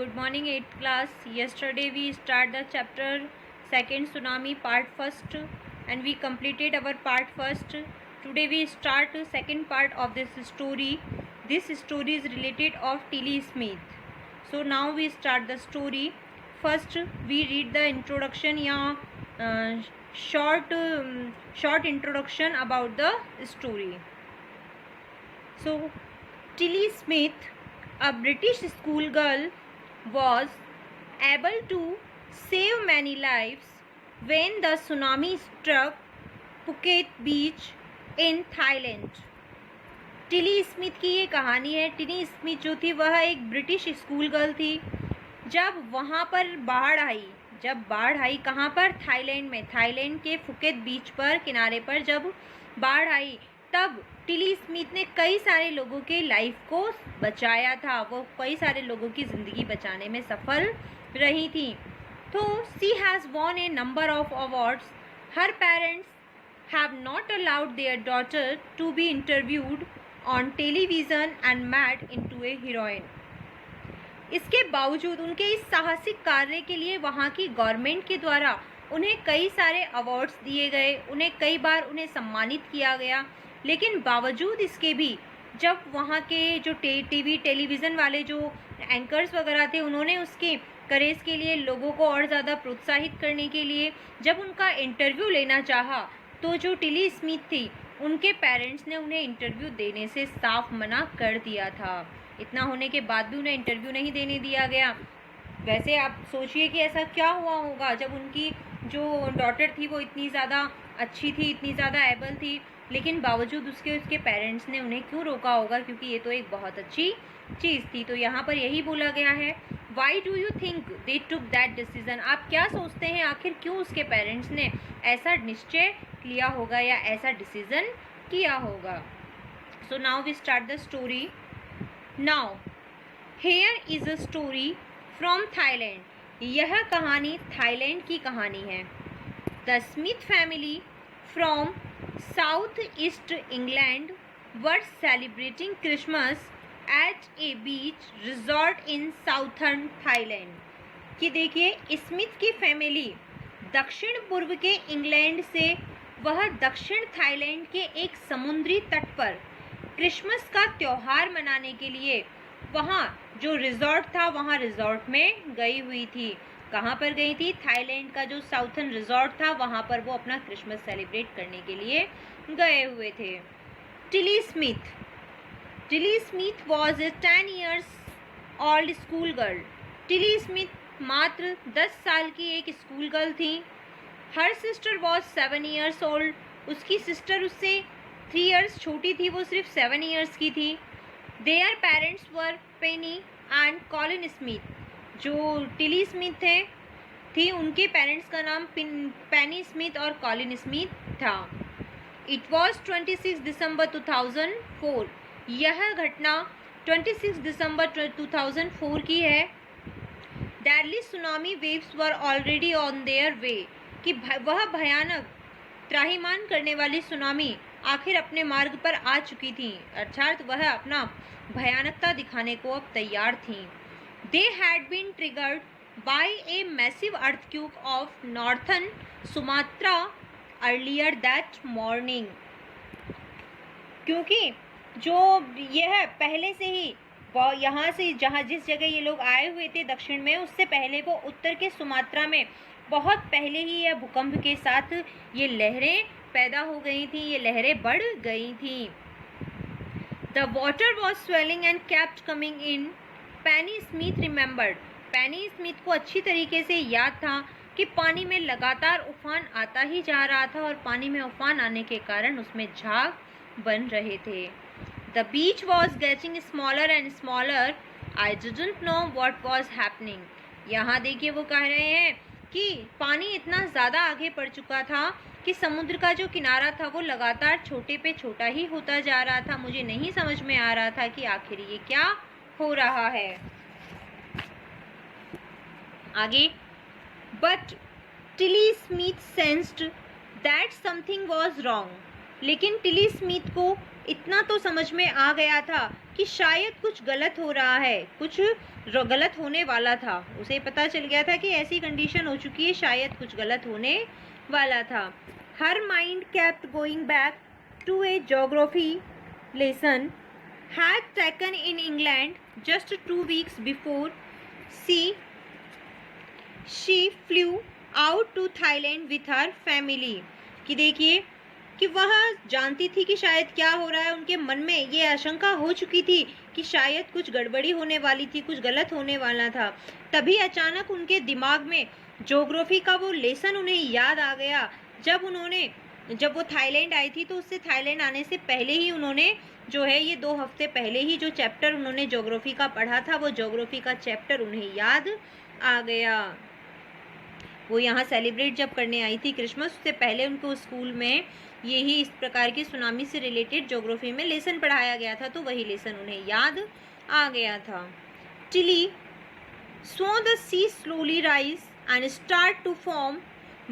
Good morning, 8th class. Yesterday we start the chapter 2nd tsunami part 1st and we completed our part 1st. Today we start second part of this story. This story is related of Tilly Smith. So now we start the story. First we read the introduction short introduction about the story. So Tilly Smith, a British schoolgirl, was able to save many lives when the tsunami struck Phuket beach in Thailand. Tilly Smith की ये कहानी है. Tilly Smith जो थी वह एक British school girl थी. जब वहाँ पर बाढ़ आई कहाँ पर? थाईलैंड में. थाईलैंड के फुकेत बीच पर किनारे पर जब बाढ़ आई तब टिली स्मिथ ने कई सारे लोगों के लाइफ को बचाया था. वो कई सारे लोगों की ज़िंदगी बचाने में सफल रही थी. तो she has won a number of awards. Her parents have not allowed their daughter to be interviewed on television and made into a heroine. इसके बावजूद उनके इस साहसिक कार्य के लिए वहाँ की गवर्नमेंट के द्वारा उन्हें कई सारे अवार्ड्स दिए गए. उन्हें कई बार सम्मानित किया गया. लेकिन बावजूद इसके भी जब वहाँ के जो टेलीविज़न वाले जो एंकर्स वगैरह थे उन्होंने उसके करेज के लिए लोगों को और ज़्यादा प्रोत्साहित करने के लिए जब उनका इंटरव्यू लेना चाहा तो जो टिली स्मिथ थी उनके पेरेंट्स ने उन्हें इंटरव्यू देने से साफ मना कर दिया था. इतना होने के बाद भी उन्हें इंटरव्यू नहीं देने दिया गया. वैसे आप सोचिए कि ऐसा क्या हुआ होगा जब उनकी जो डॉटर थी वो इतनी ज़्यादा अच्छी थी, इतनी ज़्यादा एबल थी, लेकिन बावजूद उसके पेरेंट्स ने उन्हें क्यों रोका होगा? क्योंकि ये तो एक बहुत अच्छी चीज़ थी. तो यहाँ पर यही बोला गया है, why do you think they took that decision. आप क्या सोचते हैं आखिर क्यों उसके पेरेंट्स ने ऐसा निश्चय लिया होगा या ऐसा डिसीजन किया होगा? So now we start the story. Now here is a story from Thailand. यह कहानी थाईलैंड की कहानी है. The Smith family from south east England were celebrating Christmas at a beach resort in southern Thailand. कि देखिए Smith की family दक्षिण पूर्व के इंग्लैंड से वह दक्षिण थाईलैंड के एक समुद्री तट पर क्रिसमस का त्यौहार मनाने के लिए वहाँ जो रिजॉर्ट था वहाँ रिजॉर्ट में गई हुई थी. कहाँ पर गई थी? थाईलैंड का जो साउथर्न रिजॉर्ट था वहाँ पर वो अपना क्रिसमस सेलिब्रेट करने के लिए गए हुए थे. Tilly Smith was a 10 years old school girl. Tilly Smith मात्र 10 साल की एक स्कूल गर्ल थी. Her sister was 7 years old. उसकी सिस्टर उससे 3 years छोटी थी, वो सिर्फ 7 years की थी. Their parents were Penney and Colin Smith. जो टिली स्मिथ थी उनके पेरेंट्स का नाम पेनी स्मिथ और कॉलिन स्मिथ था. इट वॉज 26 दिसंबर 2004. यह घटना 26 दिसंबर 2004 की है. Deadly tsunami waves were already on their way. कि वह भयानक त्राहिमाम करने वाली सुनामी आखिर अपने मार्ग पर आ चुकी थी, अर्थात वह अपना भयानकता दिखाने को अब तैयार थी. They had been triggered by a massive earthquake of northern Sumatra earlier that morning. क्योंकि जो यह पहले से ही यहाँ से जिस जगह ये लोग आए हुए थे दक्षिण में, उससे पहले वो उत्तर के सुमात्रा में बहुत पहले ही यह भूकंप के साथ ये लहरें पैदा हो गई थी, ये लहरें बढ़ गई थी. The water was swelling and kept coming in. Penney Smith remembered. Penney Smith को अच्छी तरीके से याद था कि पानी में लगातार उफान आता ही जा रहा था और पानी में उफान आने के कारण उसमें झाग बन रहे थे. The beach was getting smaller and smaller. I didn't know what was happening. यहाँ देखिए वो कह रहे हैं कि पानी इतना ज़्यादा आगे बढ़ चुका था कि समुद्र का जो किनारा था वो लगातार छोटे पे छोटा ही होता जा रहा था. मुझे नहीं समझ में आ रहा था कि आखिर ये क्या हो रहा है. आगे. But Tilly Smith sensed that something was wrong. लेकिन टिली स्मिथ को इतना तो समझ में आ गया था कि शायद कुछ गलत हो रहा है, कुछ गलत होने वाला था। उसे पता चल गया था कि ऐसी कंडीशन हो चुकी है, शायद कुछ गलत होने वाला था। Her mind kept going back to a geography lesson had taken in England just 2 weeks before she flew out to Thailand with her family। कि देखिए कि वह जानती थी कि शायद क्या हो रहा है, उनके मन में ये आशंका हो चुकी थी कि शायद कुछ गड़बड़ी होने वाली थी, कुछ गलत होने वाला था। तभी अचानक उनके दिमाग में ज्योग्राफी का वो लेसन उन्हें याद आ गया। जब वो थाईलैंड आई थी, तो उससे थाईलैंड आने से पहले ही उन्होंने जो है ये 2 हफ्ते पहले ही जो चैप्टर उन्होंने ज्योग्राफी का पढ़ा था, वो ज्योग्राफी का चैप्टर उन्हें याद आ गया। वो यहाँ सेलिब्रेट जब करने आई थी क्रिसमस, उससे पहले उनको स्कूल में यही इस प्रकार की सुनामी से रिलेटेड ज्योग्राफी में लेसन पढ़ाया गया था, तो वही लेसन उन्हें याद आ गया था। Tilly saw the sea slowly rise and start to form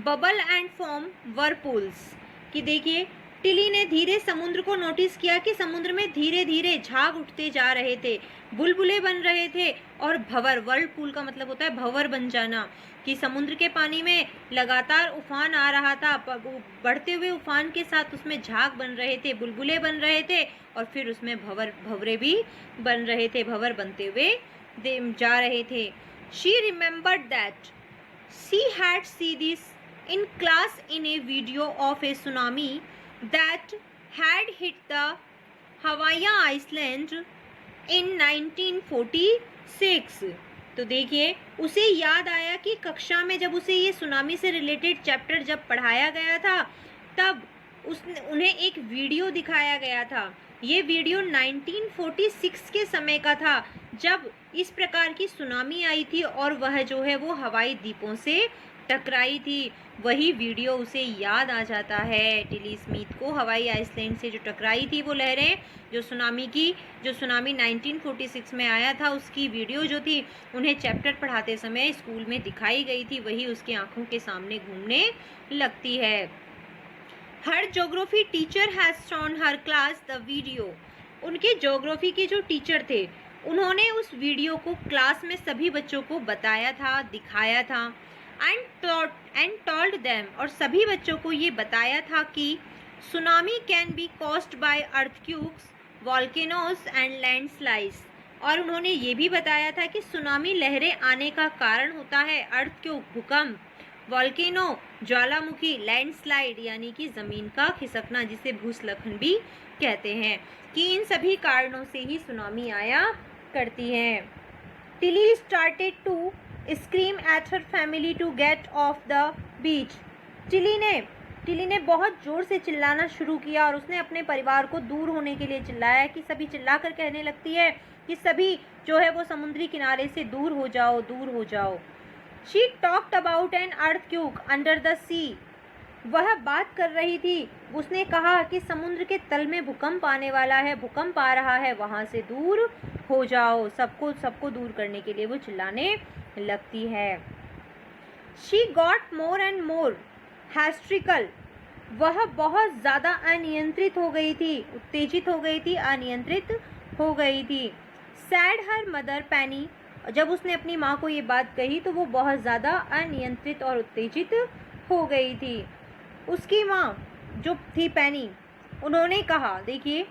bubble and form whirlpools। कि देखिए टिली ने धीरे समुद्र को नोटिस किया कि समुद्र में धीरे धीरे झाग उठते जा रहे थे, बुलबुले बन रहे थे और भंवर, वर्लपूल का मतलब होता है भंवर बन जाना, कि समुद्र के पानी में लगातार उफान आ रहा था, बढ़ते हुए उफान के साथ उसमें झाग बन रहे थे, बुलबुले बन रहे थे और फिर उसमें भंवरे भी बन रहे थे, भंवर बनते हुए जा रहे थे। She remembered that she had see this in class in a video of a tsunami that had hit the Hawaii Island in 1946। तो देखिए उसे याद आया कि कक्षा में जब उसे ये सुनामी से रिलेटेड चैप्टर जब पढ़ाया गया था, तब उन्हें एक वीडियो दिखाया गया था। ये वीडियो 1946 के समय का था, जब इस प्रकार की सुनामी आई थी और वह जो है वो हवाई द्वीपों से टकराई थी। वही वीडियो उसे याद आ जाता है टिली स्मिथ को, हवाई आइसलैंड से जो टकराई थी वो लहरें, जो सुनामी 1946 में आया था, उसकी वीडियो जो थी उन्हें चैप्टर पढ़ाते समय स्कूल में दिखाई गई थी, वही उसकी आंखों के सामने घूमने लगती है। Her geography teacher has shown her class the video. उनके ज्योग्राफी के जो टीचर थे, उन्होंने उस वीडियो को क्लास में सभी बच्चों को बताया था, दिखाया था। एंड टोल्ड देम, और सभी बच्चों को ये बताया था कि tsunami can be caused by earthquakes, volcanoes and landslides. और उन्होंने ये भी बताया था कि सुनामी लहरें आने का कारण होता है अर्थक्वेक, भूकंप, वॉल्केनो, ज्वालामुखी, लैंडस्लाइड यानी कि ज़मीन का खिसकना, जिसे भूस्खलन भी कहते हैं, कि इन सभी कारणों से ही सुनामी आया करती है। Tilly started to scream at her family to get off the beach. Tilly ने बहुत जोर से चिल्लाना शुरू किया और उसने अपने परिवार को दूर होने के लिए चिल्लाया, कि सभी चिल्लाकर कहने लगती है कि सभी जो है वो समुद्री किनारे से दूर हो जाओ, दूर हो जाओ। She talked about an earthquake under the sea. वह बात कर रही थी, उसने कहा कि समुद्र के तल में भूकंप आने वाला है, भूकंप आ रहा है, वहाँ से दूर हो जाओ। सबको दूर करने के लिए वो चिल्लाने लगती है। She got more and more hysterical. वह बहुत ज़्यादा अनियंत्रित हो गई थी, उत्तेजित हो गई थी, अनियंत्रित हो गई थी। सैड हर मदर पैनी। जब उसने अपनी माँ को ये बात कही तो वो बहुत ज़्यादा अनियंत्रित और उत्तेजित हो गई थी। उसकी माँ जो थी पैनी, उन्होंने कहा, देखिए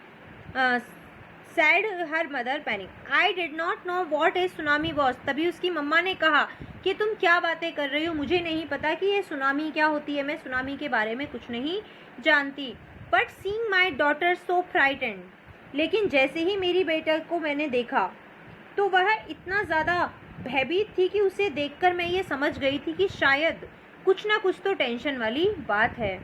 sad her mother panic, I did not know what A tsunami was. तभी उसकी मम्मा ने कहा कि तुम क्या बातें कर रही हो, मुझे नहीं पता कि ये सुनामी क्या होती है, मैं सुनामी के बारे में कुछ नहीं जानती। But seeing my daughter so frightened, लेकिन जैसे ही मेरी बेटा को मैंने देखा तो वह इतना ज़्यादा भयभीत थी कि उसे देखकर मैं ये समझ गई थी कि शायद कुछ ना कुछ तो टेंशन वाली बात है।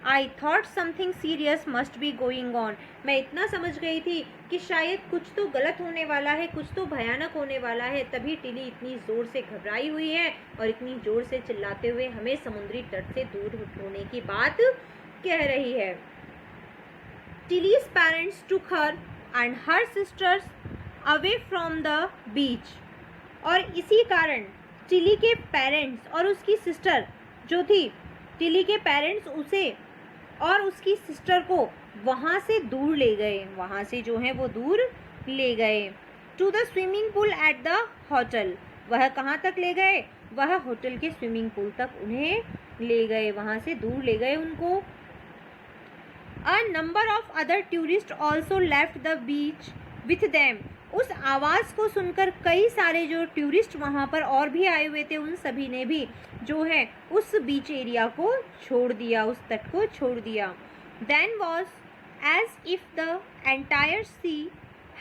I thought something serious must be going on. मैं इतना समझ गई थी कि शायद कुछ तो गलत होने वाला है, कुछ तो भयानक होने वाला है। तभी टिली इतनी ज़ोर से घबराई हुई है और इतनी ज़ोर से चिल्लाते हुए हमें समुद्री तट से दूर होने की बात कह रही है। Tilly's parents took her and her sisters away from the beach. और इसी कारण टिली के पेरेंट्स और उसकी सिस्टर जो थी, टिली के पेरेंट्स उसे और उसकी सिस्टर को वहाँ से दूर ले गए, वहाँ से जो है वो दूर ले गए। To the swimming pool at the hotel, वह कहाँ तक ले गए? वह होटल के स्विमिंग पूल तक उन्हें ले गए, वहाँ से दूर ले गए उनको। A number of other tourists also left the beach with them. उस आवाज़ को सुनकर कई सारे जो टूरिस्ट वहाँ पर और भी आए हुए थे, उन सभी ने भी जो है उस बीच एरिया को छोड़ दिया, उस तट को छोड़ दिया। Then was as if the entire sea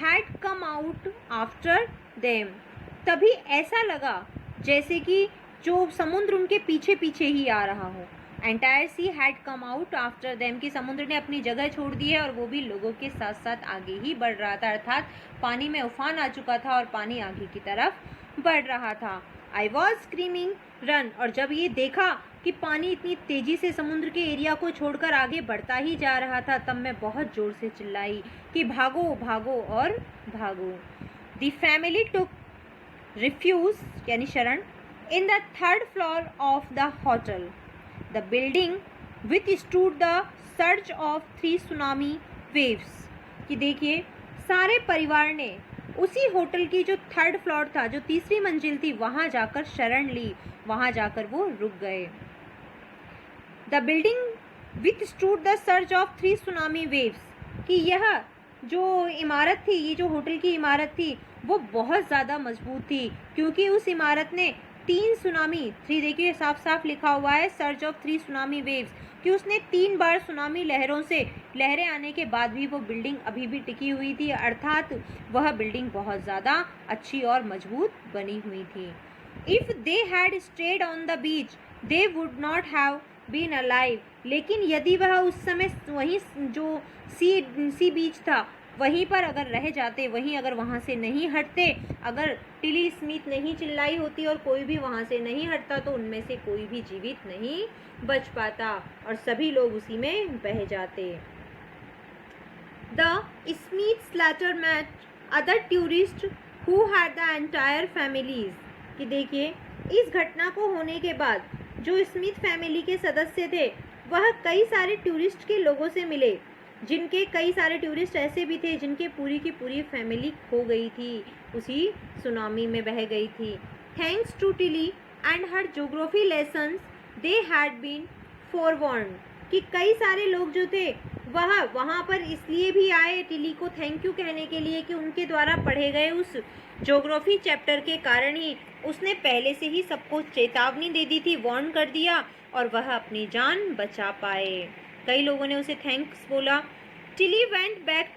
had come out after them. तभी ऐसा लगा जैसे कि जो समुद्र उनके पीछे पीछे ही आ रहा हो। Entire she had come out after them, कि समुद्र ने अपनी जगह छोड़ दी है और वो भी लोगों के साथ साथ आगे ही बढ़ रहा था, अर्थात पानी में उफान आ चुका था और पानी आगे की तरफ बढ़ रहा था। आई वॉज स्क्रीमिंग रन, और जब ये देखा कि पानी इतनी तेजी से समुद्र के एरिया को छोड़कर आगे बढ़ता ही जा रहा था, तब मैं बहुत जोर से चिल्लाई कि भागो भागो और भागो। द फैमिली टुक रिफ्यूज यानी शरण in the third floor of the hotel, the building withstood the surge of 3 tsunami waves। कि देखिए सारे परिवार ने उसी होटल की जो थर्ड फ्लोर था, जो तीसरी मंजिल थी, वहां जाकर शरण ली, वहां जाकर वो रुक गए। The building withstood the surge of 3 tsunami waves, कि यह जो इमारत थी, ये जो होटल की इमारत थी, वो बहुत ज़्यादा मजबूत थी, क्योंकि उस इमारत ने 3 सुनामी, 3 देखिए साफ साफ लिखा हुआ है, सर्ज ऑफ 3 सुनामी वेव्स, कि उसने 3 बार सुनामी लहरों से लहरें आने के बाद भी वो बिल्डिंग अभी भी टिकी हुई थी, अर्थात वह बिल्डिंग बहुत ज़्यादा अच्छी और मजबूत बनी हुई थी। If they had stayed on the beach they would not have been alive, लेकिन यदि वह उस समय वहीं जो सी बीच था वहीं पर अगर रह जाते, वहीं अगर वहाँ से नहीं हटते, अगर टिली स्मिथ नहीं चिल्लाई होती और कोई भी वहाँ से नहीं हटता, तो उनमें से कोई भी जीवित नहीं बच पाता और सभी लोग उसी में बह जाते। The Smiths later met other tourist who had the entire families, कि देखिए इस घटना को होने के बाद जो स्मिथ फैमिली के सदस्य थे वह कई सारे टूरिस्ट के लोगों से मिले, जिनके कई सारे टूरिस्ट ऐसे भी थे जिनके पूरी की पूरी फैमिली खो गई थी, उसी सुनामी में बह गई थी। Thanks to Tilly and her geography lessons they had been forewarned, कि कई सारे लोग जो थे वह वहाँ पर इसलिए भी आए टिली को थैंक यू कहने के लिए कि उनके द्वारा पढ़े गए उस ज्योग्राफी चैप्टर के कारण ही उसने पहले से ही सबको चेतावनी दे दी थी, वार्न कर दिया, और वह अपनी जान बचा पाए। कई लोगों ने उसे थैंक्स बोला। Tilly went back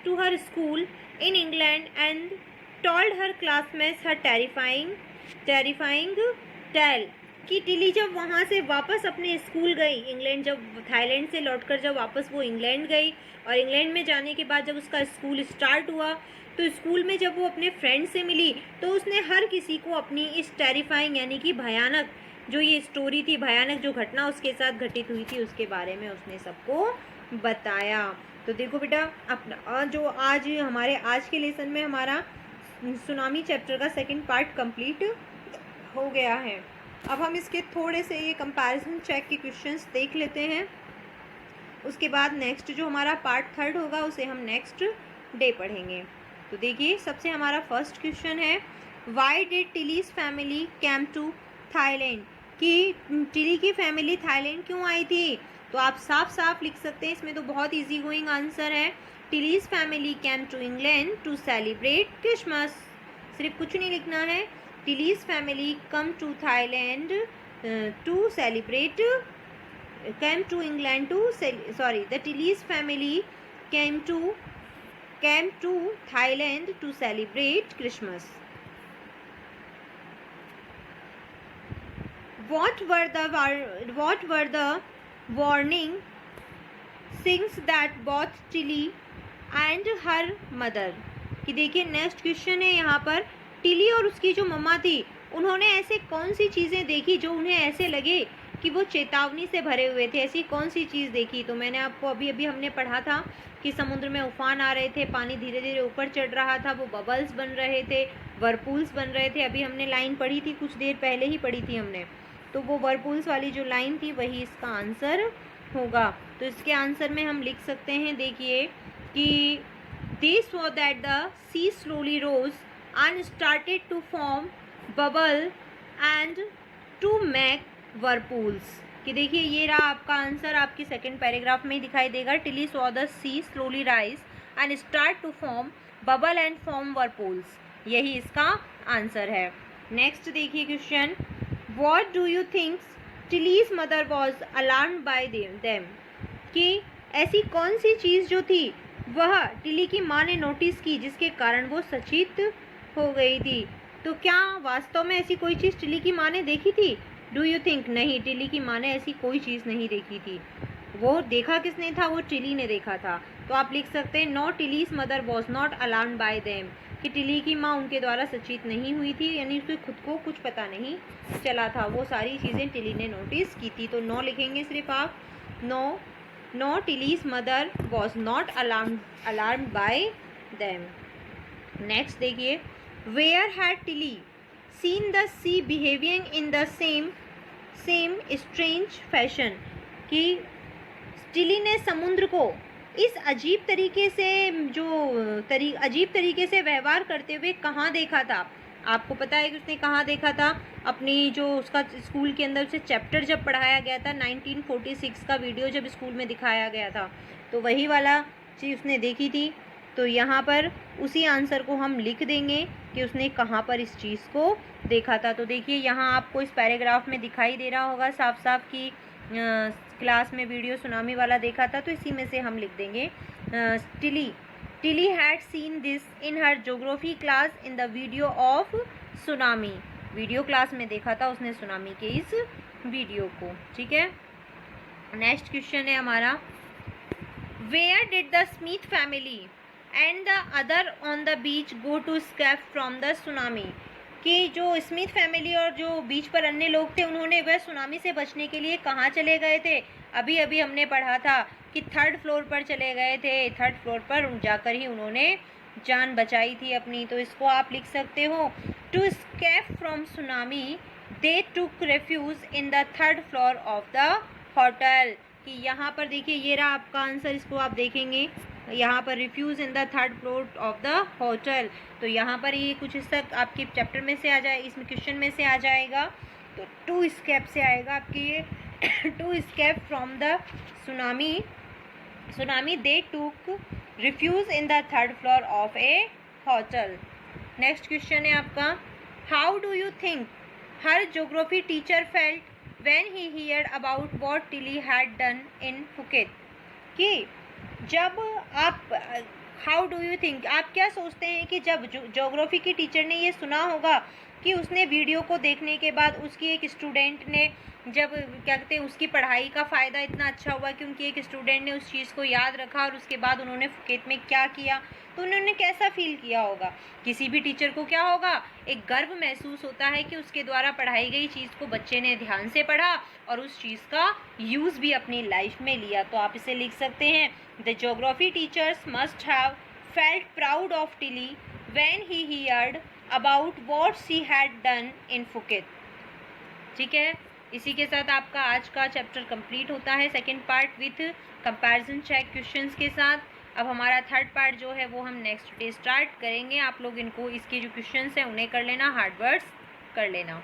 to her school in England and told her classmates her terrifying tale, कि टिली जब वहाँ से वापस अपने स्कूल गई, इंग्लैंड जब थाईलैंड से लौटकर जब वापस वो इंग्लैंड गई, और इंग्लैंड में जाने के बाद जब उसका स्कूल स्टार्ट हुआ, तो स्कूल में जब वो अपने फ्रेंड से मिली तो उसने हर किसी को अपनी इस टेरिफाइंग यानी कि भयानक जो ये स्टोरी थी, भयानक जो घटना उसके साथ घटित हुई थी, उसके बारे में उसने सबको बताया। तो देखो बेटा, अपना जो आज हमारे आज के लेसन में हमारा सुनामी चैप्टर का सेकंड पार्ट कंप्लीट हो गया है। अब हम इसके थोड़े से ये कंपैरिजन चेक के क्वेश्चंस देख लेते हैं, उसके बाद नेक्स्ट जो हमारा पार्ट थर्ड होगा उसे हम नेक्स्ट डे पढ़ेंगे। तो देखिए सबसे हमारा फर्स्ट क्वेश्चन है, why did Tilly's family came to Thailand, कि टिली की फैमिली थाईलैंड क्यों आई थी? तो आप साफ साफ लिख सकते हैं, इसमें तो बहुत इजी गोइंग आंसर है, Tilly's family came to England to celebrate Christmas. सिर्फ कुछ नहीं लिखना है, Tilly's family come to Thailand to celebrate, came to England to the Tilly's family came to Thailand to celebrate Christmas. What were the warning signs that both Tilly and her mother, कि देखिए next question है यहाँ पर, Tilly और उसकी जो मम्मा थी उन्होंने ऐसे कौन सी चीज़ें देखी जो उन्हें ऐसे लगे कि वो चेतावनी से भरे हुए थे, ऐसी कौन सी चीज़ देखी? तो मैंने आपको अभी हमने पढ़ा था कि समुद्र में उफान आ रहे थे, पानी धीरे धीरे ऊपर चढ़ रहा था, वो बबल्स बन रहे थे, वर्पूल्स बन रहे थे। अभी हमने लाइन पढ़ी थी, कुछ देर पहले ही पढ़ी थी हमने, तो वो वर्पूल्स वाली जो लाइन थी वही इसका आंसर होगा। तो इसके आंसर में हम लिख सकते हैं, देखिए कि They saw that the sea slowly rose and started to form bubble and to make whirlpools. कि देखिए ये रहा आपका आंसर, आपकी सेकंड पैराग्राफ में ही दिखाई देगा. Tilly saw the sea slowly rise and start to form bubble and form whirlpools. यही इसका आंसर है. नेक्स्ट देखिए question. What do you think Tilly's mother was alarmed by them. कि ऐसी कौन सी चीज़ जो थी वह टिली की माँ ने नोटिस की जिसके कारण वो सचेत हो गई थी. तो क्या वास्तव में ऐसी कोई चीज़ टिली की माँ ने देखी थी? Do you think? नहीं, टिली की माँ ने ऐसी कोई चीज़ नहीं देखी थी. वो देखा किसने था? वो टिली ने देखा था. तो आप लिख सकते हैं no Tilly's mother was not alarmed by them. कि टिली की माँ उनके द्वारा सचेत नहीं हुई थी, यानी उसके खुद को कुछ पता नहीं चला था. वो सारी चीज़ें टिली ने नोटिस की थी. तो नो लिखेंगे सिर्फ आप. No Tilly's mother was not alarmed by them. Next देखिए. Where had Tilly seen the sea behaving in the same strange fashion. कि टिली ने समुद्र को इस अजीब तरीके से व्यवहार करते हुए कहाँ देखा था? आपको पता है कि उसने कहाँ देखा था? अपनी जो उसका स्कूल के अंदर उसे चैप्टर जब पढ़ाया गया था 1946 का वीडियो जब स्कूल में दिखाया गया था, तो वही वाला चीज़ उसने देखी थी. तो यहाँ पर उसी आंसर को हम लिख देंगे कि उसने कहाँ पर इस चीज़ को देखा था. तो देखिए यहाँ आपको इस पैराग्राफ में दिखाई दे रहा होगा साफ साफ कि क्लास में वीडियो सुनामी वाला देखा था, तो इसी में से हम लिख देंगे Tilly had seen this in her geography class in the video of tsunami. Video class में देखा था उसने सुनामी के इस वीडियो को. ठीक है. नेक्स्ट क्वेश्चन है हमारा. Where did the Smith family and the other on the beach go to escape from the tsunami. कि जो स्मिथ फैमिली और जो बीच पर अन्य लोग थे उन्होंने वह सुनामी से बचने के लिए कहाँ चले गए थे? अभी अभी हमने पढ़ा था कि 3rd फ्लोर पर चले गए थे. 3rd फ्लोर पर जाकर ही उन्होंने जान बचाई थी अपनी. तो इसको आप लिख सकते हो to escape from tsunami they took refuge in the 3rd floor of the hotel. कि यहाँ पर देखिए ये रहा आपका आंसर. इसको आप देखेंगे यहाँ पर refuse in the 3rd floor of the hotel. तो यहाँ पर ये कुछ इस तक आपके चैप्टर में से आ जाए, इसमें क्वेश्चन में से आ जाएगा. तो टू स्केप से आएगा आपके ये to escape from the tsunami they took refuge in the 3rd floor of a hotel. Next question है आपका. How do you think her geography teacher felt when he heard about what Tilly had done in Phuket. कि जब आप how do you think आप क्या सोचते हैं कि जब ज्योग्राफी की टीचर ने ये सुना होगा कि उसने वीडियो को देखने के बाद उसकी एक स्टूडेंट ने जब क्या कहते हैं उसकी पढ़ाई का फ़ायदा इतना अच्छा हुआ कि उनकी एक स्टूडेंट ने उस चीज़ को याद रखा और उसके बाद उन्होंने फुकेत में क्या किया, तो उन्होंने कैसा फील किया होगा? किसी भी टीचर को क्या होगा? एक गर्व महसूस होता है कि उसके द्वारा पढ़ाई गई चीज़ को बच्चे ने ध्यान से पढ़ा और उस चीज़ का यूज़ भी अपनी लाइफ में लिया. तो आप इसे लिख सकते हैं the geography teachers must have felt proud of Tilly when he heard about what she had done in Phuket. ठीक है. इसी के साथ आपका आज का चैप्टर कंप्लीट होता है, second part with comparison check questions के साथ. अब हमारा 3rd पार्ट जो है वो हम नेक्स्ट डे स्टार्ट करेंगे. आप लोग इनको इसके जो क्वेश्चंस हैं उन्हें कर लेना, हार्ड वर्ड्स कर लेना.